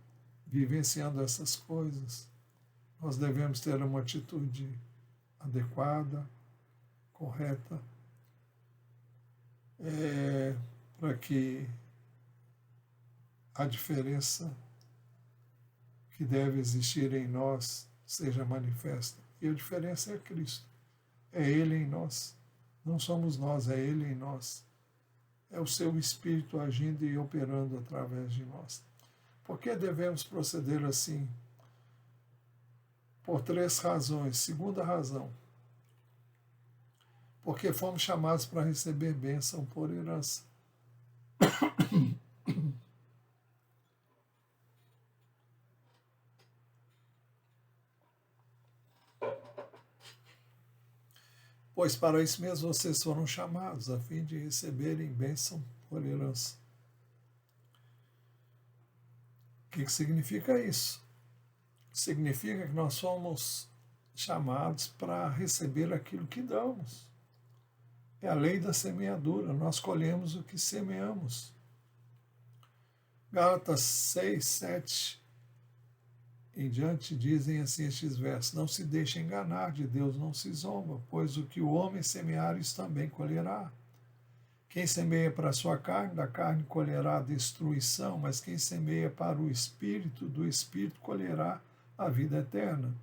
vivenciando essas coisas, nós devemos ter uma atitude adequada, correta, para que a diferença que deve existir em nós seja manifesta. E a diferença é Cristo. É Ele em nós. Não somos nós, é Ele em nós. É o seu Espírito agindo e operando através de nós. Por que devemos proceder assim? Por 3 razões. Segunda razão, porque fomos chamados para receber bênção por herança. Pois para isso mesmo vocês foram chamados, a fim de receberem bênção por herança. O que significa isso? Significa que nós somos chamados para receber aquilo que damos. É a lei da semeadura, nós colhemos o que semeamos. Gálatas 6, 7 em diante dizem assim estes versos, não se deixe enganar, de Deus não se zomba, pois o que o homem semear, isso também colherá. Quem semeia para a sua carne, da carne colherá a destruição, mas quem semeia para o Espírito, do Espírito colherá a vida eterna.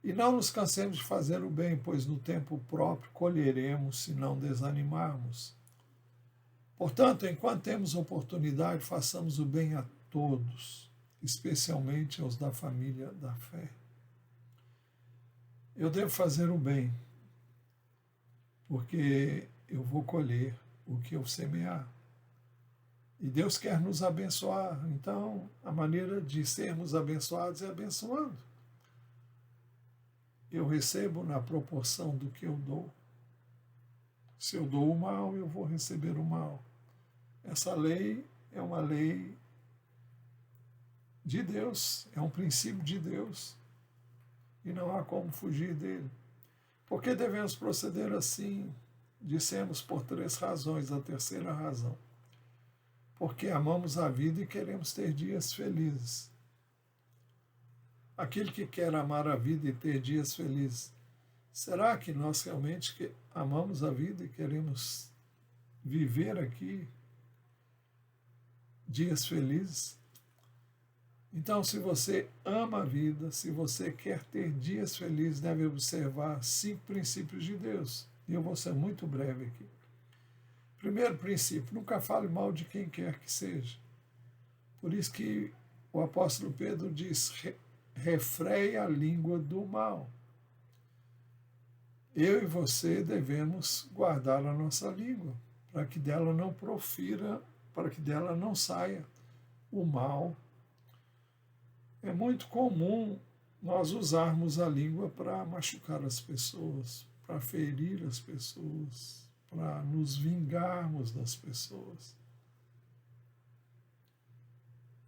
E não nos cansemos de fazer o bem, pois no tempo próprio colheremos se não desanimarmos. Portanto, enquanto temos oportunidade, façamos o bem a todos, especialmente aos da família da fé. Eu devo fazer o bem, porque eu vou colher o que eu semear. E Deus quer nos abençoar, então a maneira de sermos abençoados é abençoando. Eu recebo na proporção do que eu dou. Se eu dou o mal, eu vou receber o mal. Essa lei é uma lei de Deus, é um princípio de Deus, e não há como fugir dele. Por que devemos proceder assim? Dissemos por 3 razões. A terceira razão: porque amamos a vida e queremos ter dias felizes. Aquele que quer amar a vida e ter dias felizes, será que nós realmente amamos a vida e queremos viver aqui dias felizes? Então, se você ama a vida, se você quer ter dias felizes, deve observar 5 princípios de Deus. E eu vou ser muito breve aqui. Primeiro princípio: nunca fale mal de quem quer que seja. Por isso que o apóstolo Pedro diz: refreia a língua do mal. Eu e você devemos guardar a nossa língua, para que dela não profira, para que dela não saia o mal. É muito comum nós usarmos a língua para machucar as pessoas, para ferir as pessoas, para nos vingarmos das pessoas.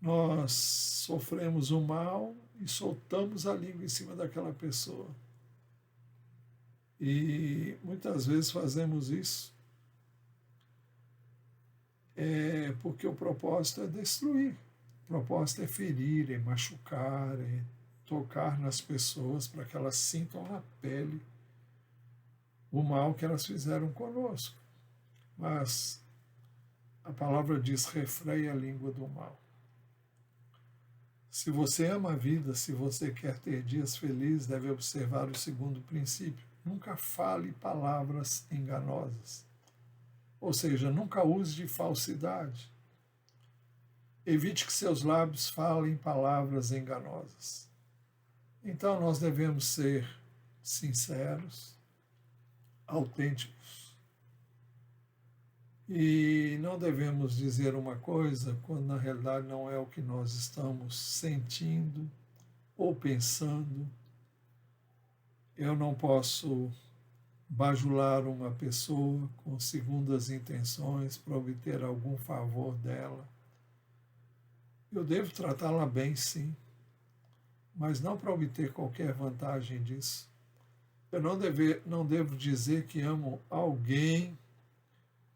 Nós sofremos o mal e soltamos a língua em cima daquela pessoa. E muitas vezes fazemos isso porque o propósito é destruir. O propósito é ferir, é machucar, é tocar nas pessoas para que elas sintam na pele o mal que elas fizeram conosco. Mas a palavra diz: refreia a língua do mal. Se você ama a vida, se você quer ter dias felizes, deve observar o segundo princípio: nunca fale palavras enganosas. Ou seja, nunca use de falsidade. Evite que seus lábios falem palavras enganosas. Então nós devemos ser sinceros, autênticos. E não devemos dizer uma coisa quando na realidade não é o que nós estamos sentindo ou pensando. Eu não posso bajular uma pessoa com segundas intenções para obter algum favor dela. Eu devo tratá-la bem, sim, mas não para obter qualquer vantagem disso. Eu não devo dizer que amo alguém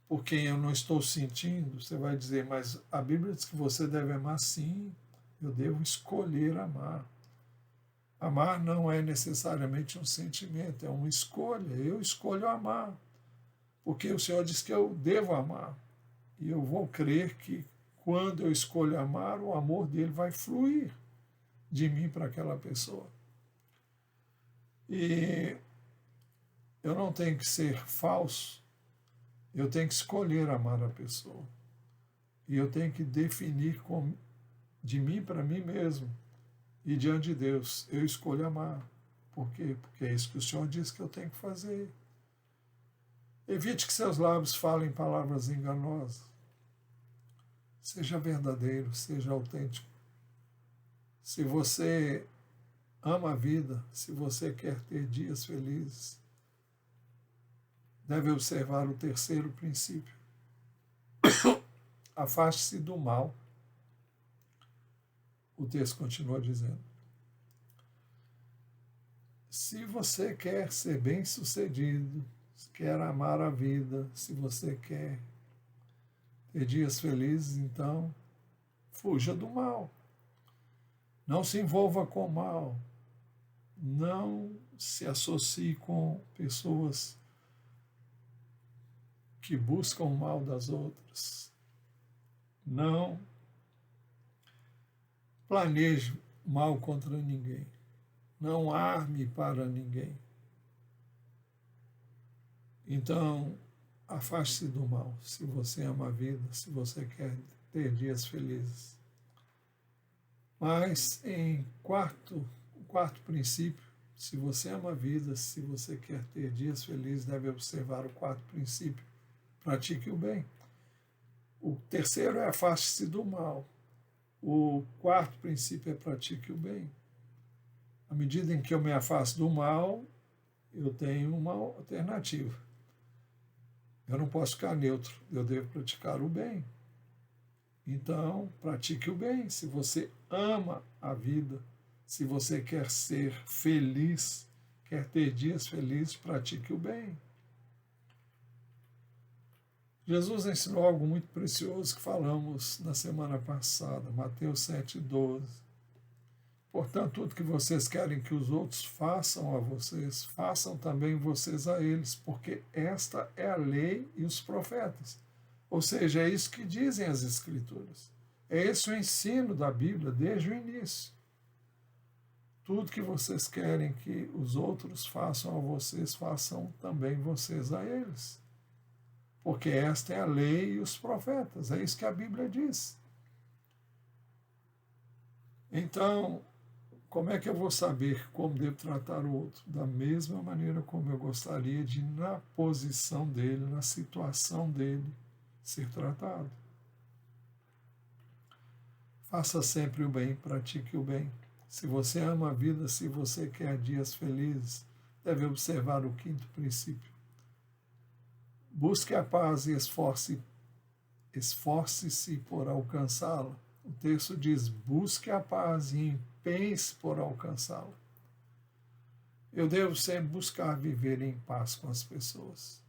por quem eu não estou sentindo. Você vai dizer: mas a Bíblia diz que você deve amar. Sim, eu devo escolher amar. Amar não é necessariamente um sentimento, é uma escolha. Eu escolho amar, porque o Senhor diz que eu devo amar. E eu vou crer que quando eu escolho amar, o amor dele vai fluir de mim para aquela pessoa. E eu não tenho que ser falso, eu tenho que escolher amar a pessoa. E eu tenho que definir de mim para mim mesmo. E diante de Deus, eu escolho amar. Por quê? Porque é isso que o Senhor diz que eu tenho que fazer. Evite que seus lábios falem palavras enganosas. Seja verdadeiro, seja autêntico. Se você ama a vida, se você quer ter dias felizes, deve observar o terceiro princípio. Afaste-se do mal. O texto continua dizendo: se você quer ser bem-sucedido, quer amar a vida, se você quer ter dias felizes, então fuja do mal. Não se envolva com o mal. Não se associe com pessoas que buscam o mal das outras. Não planeje mal contra ninguém. Não arme para ninguém. Então, afaste-se do mal, se você ama a vida, se você quer ter dias felizes. Mas o quarto princípio, se você ama a vida, se você quer ter dias felizes, deve observar o quarto princípio: pratique o bem. O terceiro é afaste-se do mal. O quarto princípio é pratique o bem. À medida em que eu me afasto do mal, eu tenho uma alternativa. Eu não posso ficar neutro, eu devo praticar o bem. Então, pratique o bem. Se você ama a vida, se você quer ser feliz, quer ter dias felizes, pratique o bem. Jesus ensinou algo muito precioso que falamos na semana passada, Mateus 7,12. Portanto, tudo que vocês querem que os outros façam a vocês, façam também vocês a eles, porque esta é a lei e os profetas. Ou seja, é isso que dizem as Escrituras. É esse o ensino da Bíblia desde o início. Tudo que vocês querem que os outros façam a vocês, façam também vocês a eles. Porque esta é a lei e os profetas. É isso que a Bíblia diz. Então, como é que eu vou saber como devo tratar o outro? Da mesma maneira como eu gostaria de, na posição dele, na situação dele, ser tratado. Faça sempre o bem, pratique o bem. Se você ama a vida, se você quer dias felizes, deve observar o quinto princípio. Busque a paz e esforce-se por alcançá-la. O texto diz: busque a paz e empenhe-se por alcançá-la. Eu devo sempre buscar viver em paz com as pessoas.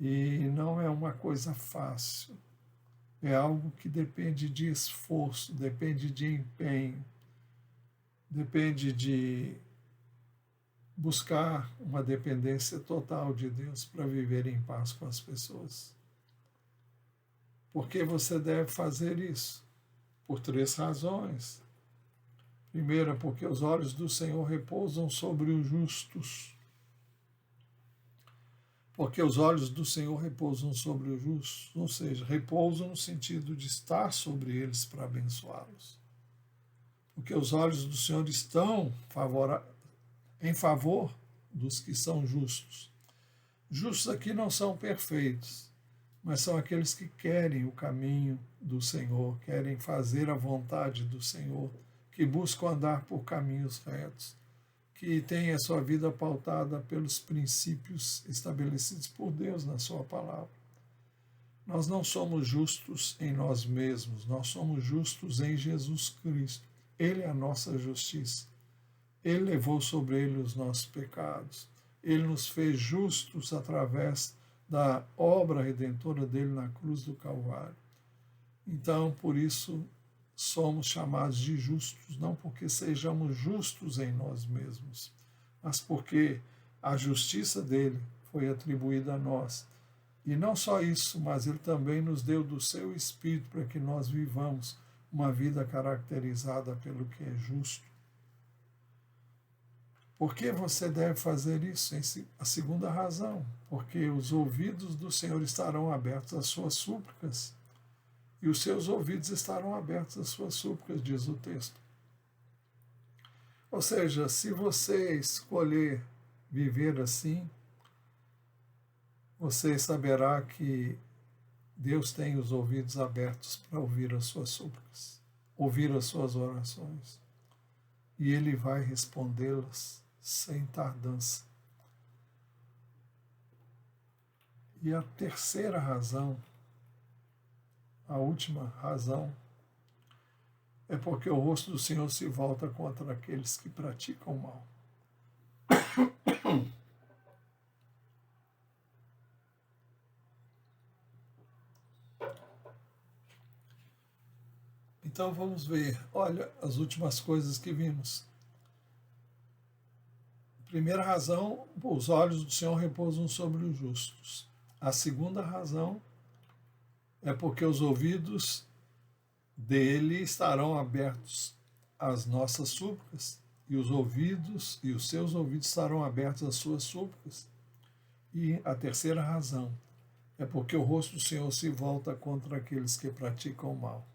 E não é uma coisa fácil. É algo que depende de esforço, depende de empenho, depende de buscar uma dependência total de Deus para viver em paz com as pessoas. Por que você deve fazer isso? Por 3 razões. Primeira, porque os olhos do Senhor repousam sobre os justos. Porque os olhos do Senhor repousam sobre os justos, ou seja, repousam no sentido de estar sobre eles para abençoá-los. Porque os olhos do Senhor estão em favor dos que são justos. Justos aqui não são perfeitos, mas são aqueles que querem o caminho do Senhor, querem fazer a vontade do Senhor, que buscam andar por caminhos retos, que têm a sua vida pautada pelos princípios estabelecidos por Deus na sua palavra. Nós não somos justos em nós mesmos, nós somos justos em Jesus Cristo. Ele é a nossa justiça. Ele levou sobre ele os nossos pecados. Ele nos fez justos através da obra redentora dele na cruz do Calvário. Então, por isso, somos chamados de justos, não porque sejamos justos em nós mesmos, mas porque a justiça dele foi atribuída a nós. E não só isso, mas ele também nos deu do seu Espírito para que nós vivamos uma vida caracterizada pelo que é justo. Por que você deve fazer isso? A segunda razão, porque os ouvidos do Senhor estarão abertos às suas súplicas, e os seus ouvidos estarão abertos às suas súplicas, diz o texto. Ou seja, se você escolher viver assim, você saberá que Deus tem os ouvidos abertos para ouvir as suas súplicas, ouvir as suas orações, e Ele vai respondê-las sem tardança. E a terceira razão, a última razão, é porque o rosto do Senhor se volta contra aqueles que praticam o mal. Então vamos ver, olha as últimas coisas que vimos. Primeira razão, os olhos do Senhor repousam sobre os justos. A segunda razão é porque os ouvidos dele estarão abertos às nossas súplicas, e os seus ouvidos estarão abertos às suas súplicas. E a terceira razão é porque o rosto do Senhor se volta contra aqueles que praticam o mal.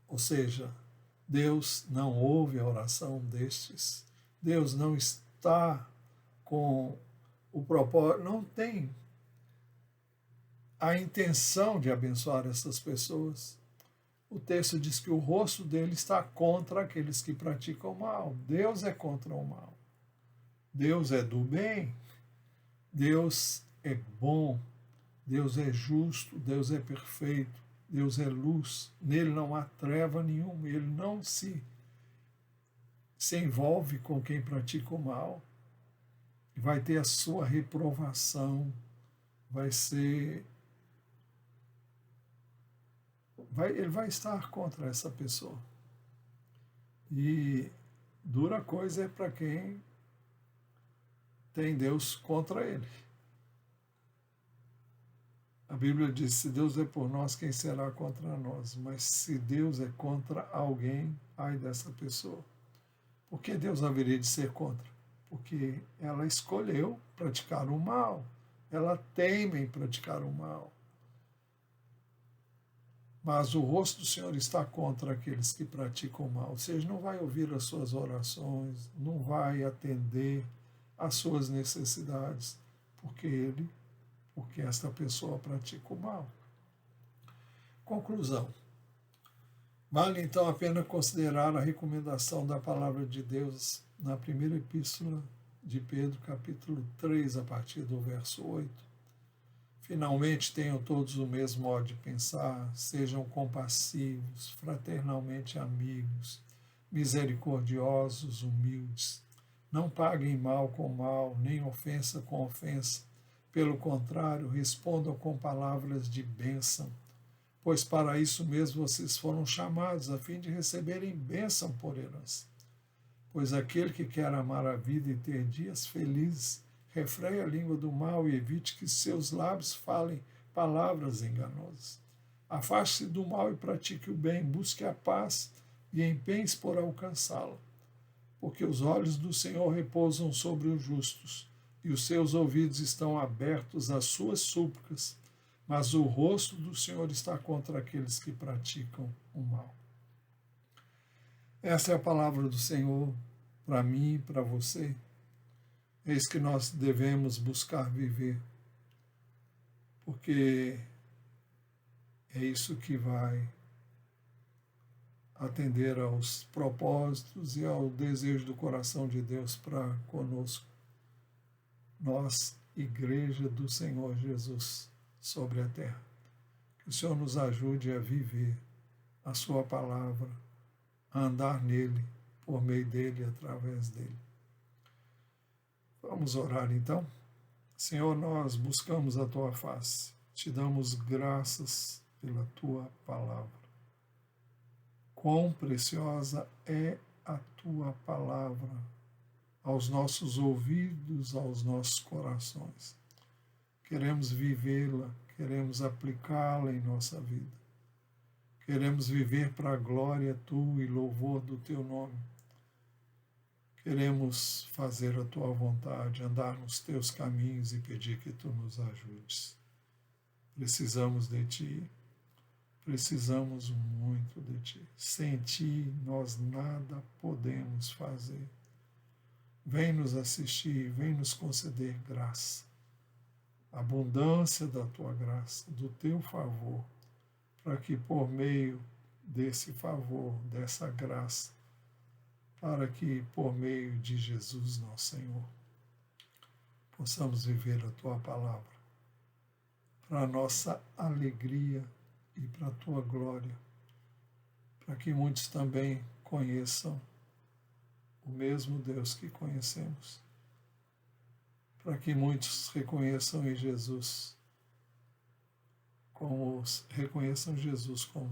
Ou seja, Deus não ouve a oração destes. Deus não está com o propósito, não tem a intenção de abençoar essas pessoas. O texto diz que o rosto dele está contra aqueles que praticam o mal. Deus é contra o mal. Deus é do bem. Deus é bom. Deus é justo. Deus é perfeito. Deus é luz. Nele não há treva nenhuma. Ele não se envolve com quem pratica o mal. Vai ter a sua reprovação. Ele vai estar contra essa pessoa. E dura coisa é para quem tem Deus contra ele. A Bíblia diz, se Deus é por nós, quem será contra nós? Mas se Deus é contra alguém, ai dessa pessoa. Por que Deus haveria de ser contra? Porque ela escolheu praticar o mal. Ela teima em praticar o mal. Mas o rosto do Senhor está contra aqueles que praticam o mal. Ou seja, não vai ouvir as suas orações, não vai atender às suas necessidades, porque esta pessoa pratica o mal. Conclusão. Vale então a pena considerar a recomendação da palavra de Deus na primeira epístola de Pedro, capítulo 3, a partir do verso 8. Finalmente tenham todos o mesmo modo de pensar, sejam compassivos, fraternalmente amigos, misericordiosos, humildes. Não paguem mal com mal, nem ofensa com ofensa. Pelo contrário, respondam com palavras de bênção, pois para isso mesmo vocês foram chamados, a fim de receberem bênção por herança. Pois aquele que quer amar a vida e ter dias felizes, refreie a língua do mal e evite que seus lábios falem palavras enganosas. Afaste-se do mal e pratique o bem, busque a paz e empenhe-se por alcançá-la. Porque os olhos do Senhor repousam sobre os justos, e os seus ouvidos estão abertos às suas súplicas, mas o rosto do Senhor está contra aqueles que praticam o mal. Essa é a palavra do Senhor para mim e para você. É isso que nós devemos buscar viver, porque é isso que vai atender aos propósitos e ao desejo do coração de Deus para conosco. Nós, Igreja do Senhor Jesus, sobre a terra. Que o Senhor nos ajude a viver a sua palavra, a andar nele, por meio dele e através dele. Vamos orar então. Senhor, nós buscamos a tua face, te damos graças pela tua palavra. Quão preciosa é a tua palavra aos nossos ouvidos, aos nossos corações. Queremos vivê-la, queremos aplicá-la em nossa vida. Queremos viver para a glória tua e louvor do teu nome. Queremos fazer a tua vontade, andar nos teus caminhos e pedir que tu nos ajudes. Precisamos de ti, precisamos muito de ti. Sem ti nós nada podemos fazer. Vem nos assistir, vem nos conceder graça, abundância da tua graça, do teu favor, para que por meio desse favor, dessa graça, para que por meio de Jesus, nosso Senhor, possamos viver a tua palavra, para a nossa alegria e para a tua glória, para que muitos também conheçam o mesmo Deus que conhecemos, para que muitos reconheçam Jesus como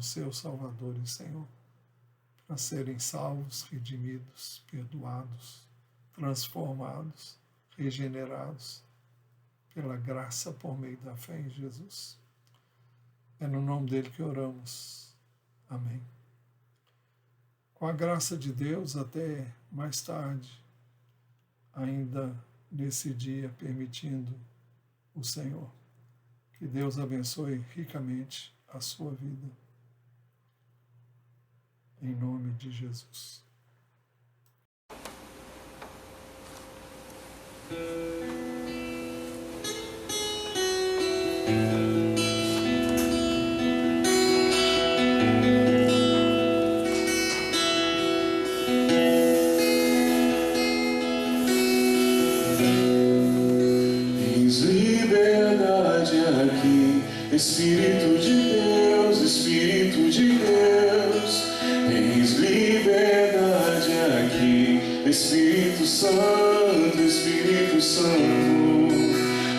seu Salvador e Senhor, para serem salvos, redimidos, perdoados, transformados, regenerados pela graça por meio da fé em Jesus. É no nome dele que oramos. Amém. Com a graça de Deus, até mais tarde, ainda nesse dia, permitindo o Senhor. Que Deus abençoe ricamente a sua vida. em nome de Jesus. Tens liberdade aqui, Espírito de Deus, Espírito de Deus. Tens liberdade aqui, Espírito Santo, Espírito Santo.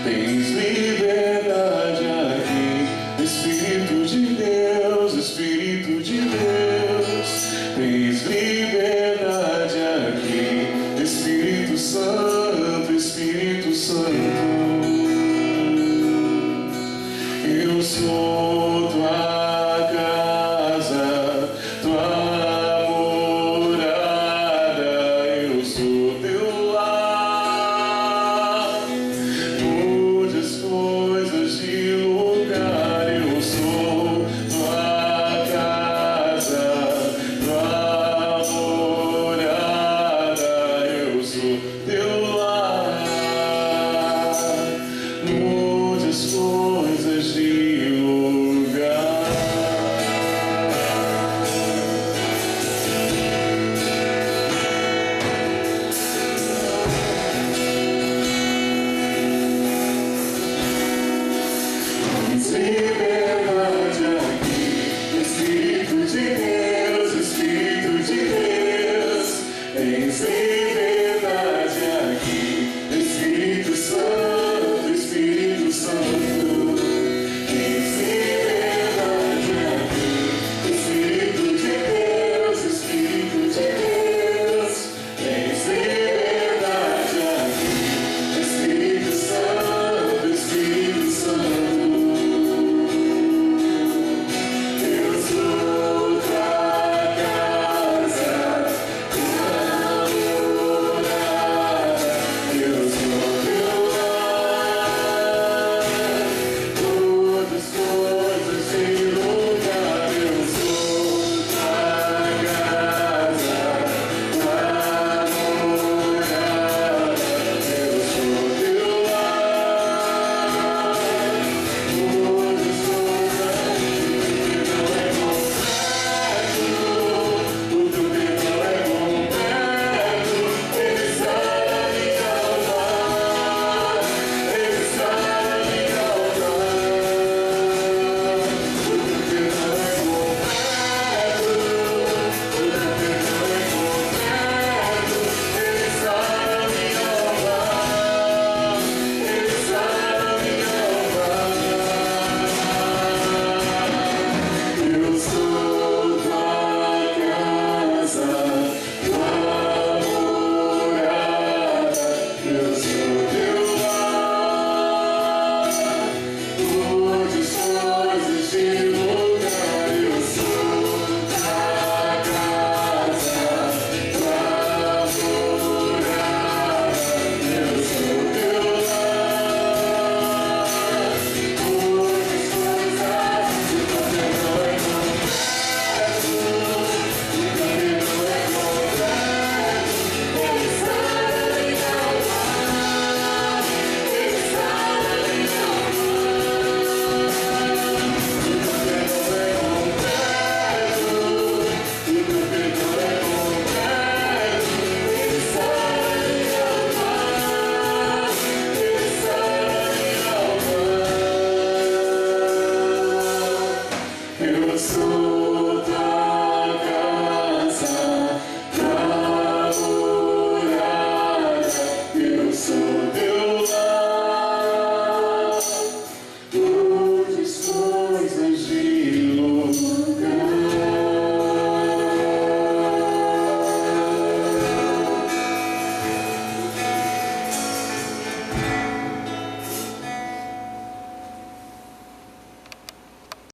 Tens liberdade aqui, Espírito de Deus, Espírito de Deus. Tens liberdade aqui, Espírito Santo, Espírito Santo. Eu sou tua casa, tua morada, eu sou teu lar. Mude as coisas de lugar, eu sou tua casa, tua morada, eu sou teu lar. Mude as coisas de lugar. Tens liberdade